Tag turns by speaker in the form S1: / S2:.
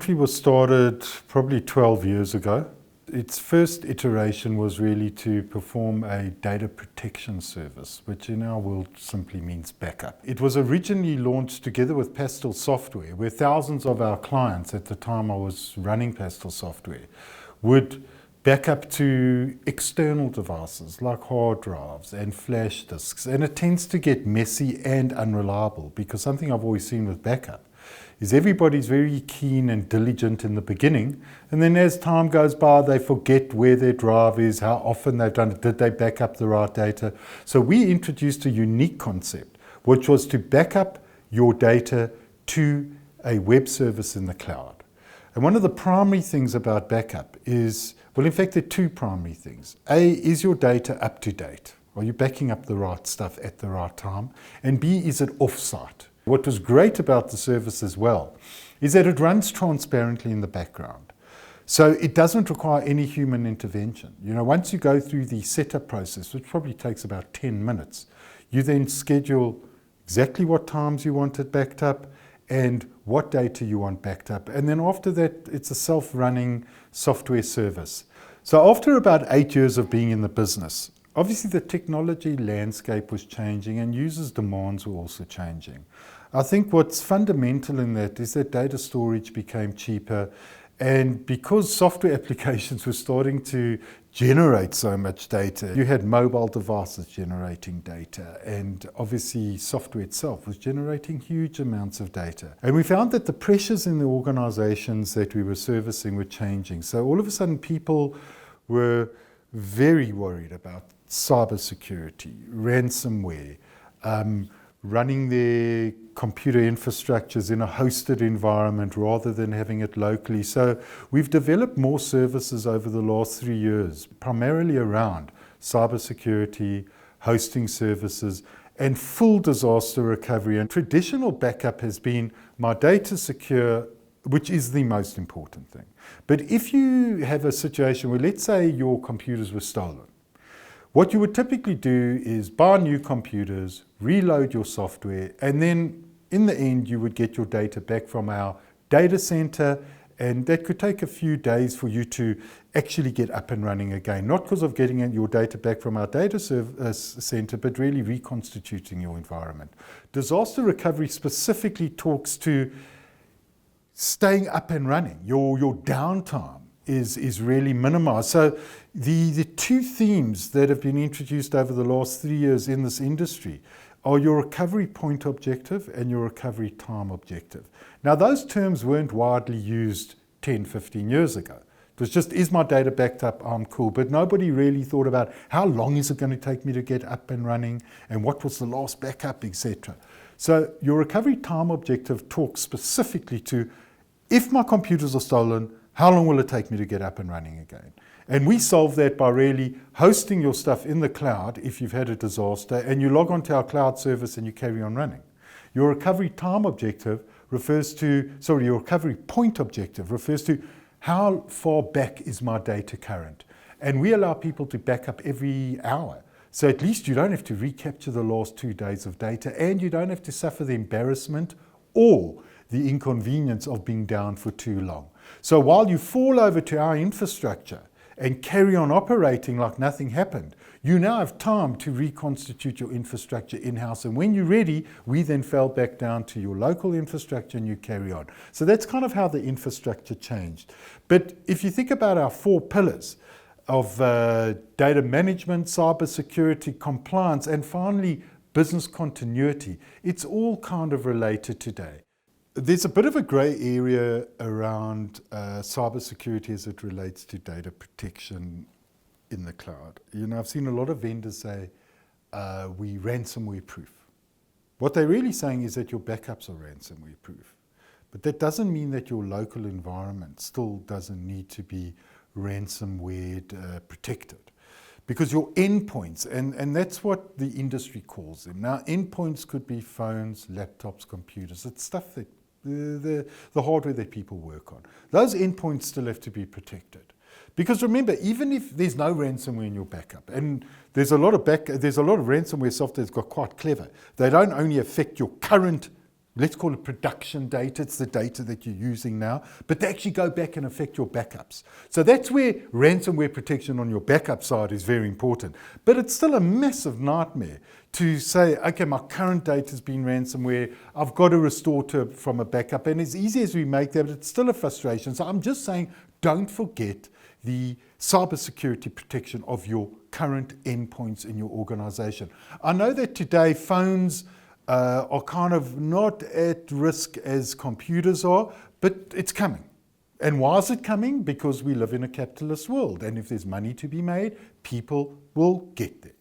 S1: IronTree was started probably 12 years ago. Its first iteration was really to perform a data protection service, which in our world simply means backup. It was originally launched together with Pastel Software, where thousands of our clients, at the time I was running Pastel Software, would back up to external devices like hard drives and flash disks. And it tends to get messy and unreliable, because something I've always seen with backup is everybody's very keen and diligent in the beginning, and then as time goes by they forget where their drive is, how often they've done it, did they back up the right data. So we introduced a unique concept, which was to back up your data to a web service in the cloud. And one of the primary things about backup is, well, in fact there are two primary things. A, is your data up to date? Are you backing up the right stuff at the right time? And B, is it off-site? What was great about the service as well is that it runs transparently in the background. So it doesn't require any human intervention. You know, once you go through the setup process, which probably takes about 10 minutes, you then schedule exactly what times you want it backed up and what data you want backed up. And then after that, it's a self-running software service. So after about 8 years of being in the business, obviously the technology landscape was changing and users' demands were also changing. I think what's fundamental in that is that data storage became cheaper, and because software applications were starting to generate so much data, you had mobile devices generating data, and obviously software itself was generating huge amounts of data. And we found that the pressures in the organizations that we were servicing were changing. So all of a sudden people were very worried about cybersecurity, ransomware, running their computer infrastructures in a hosted environment rather than having it locally. So we've developed more services over the last 3 years, primarily around cybersecurity, hosting services, and full disaster recovery. And traditional backup has been my data secure, which is the most important thing. But if you have a situation where, let's say your computers were stolen, what you would typically do is buy new computers, reload your software, and then in the end you would get your data back from our data center, and that could take a few days for you to actually get up and running again. Not because of getting your data back from our data center, but really reconstituting your environment. Disaster recovery specifically talks to staying up and running. Your downtime is really minimized. So the two themes that have been introduced over the last 3 years in this industry are your recovery point objective and your recovery time objective. Now those terms weren't widely used 10, 15 years ago. It was just, is my data backed up? I'm cool. But nobody really thought about how long is it going to take me to get up and running, and what was the last backup, etc. So your recovery time objective talks specifically to, if my computers are stolen, how long will it take me to get up and running again? And we solve that by really hosting your stuff in the cloud if you've had a disaster, and you log onto our cloud service and you carry on running. Your recovery time objective refers to, your recovery point objective refers to how far back is my data current. And we allow people to back up every hour. So at least you don't have to recapture the last 2 days of data, and you don't have to suffer the embarrassment or the inconvenience of being down for too long. So while you fall over to our infrastructure and carry on operating like nothing happened, you now have time to reconstitute your infrastructure in-house. And when you're ready, we then fell back down to your local infrastructure and you carry on. So that's kind of how the infrastructure changed. But if you think about our 4 pillars of data management, cybersecurity, compliance, and finally business continuity, it's all kind of related today. There's a bit of a grey area around cybersecurity as it relates to data protection in the cloud. You know, I've seen a lot of vendors say, we ransomware proof. What they're really saying is that your backups are ransomware proof. But that doesn't mean that your local environment still doesn't need to be ransomware protected. Because your endpoints, and that's what the industry calls them. Now, endpoints could be phones, laptops, computers. It's stuff that the hardware that people work on. Those endpoints still have to be protected. Because remember, even if there's no ransomware in your backup, and there's a lot of ransomware software that's got quite clever. They don't only affect your current let's call it production data. It's the data that you're using now, but they actually go back and affect your backups. So that's where ransomware protection on your backup side is very important. But it's still a massive nightmare to say, okay, my current data has been ransomware, I've got to restore from a backup. And as easy as we make that, it's still a frustration. So I'm just saying, don't forget the cybersecurity protection of your current endpoints in your organization. I know that today phones are kind of not at risk as computers are, but it's coming. And why is it coming? Because we live in a capitalist world, and if there's money to be made, people will get there.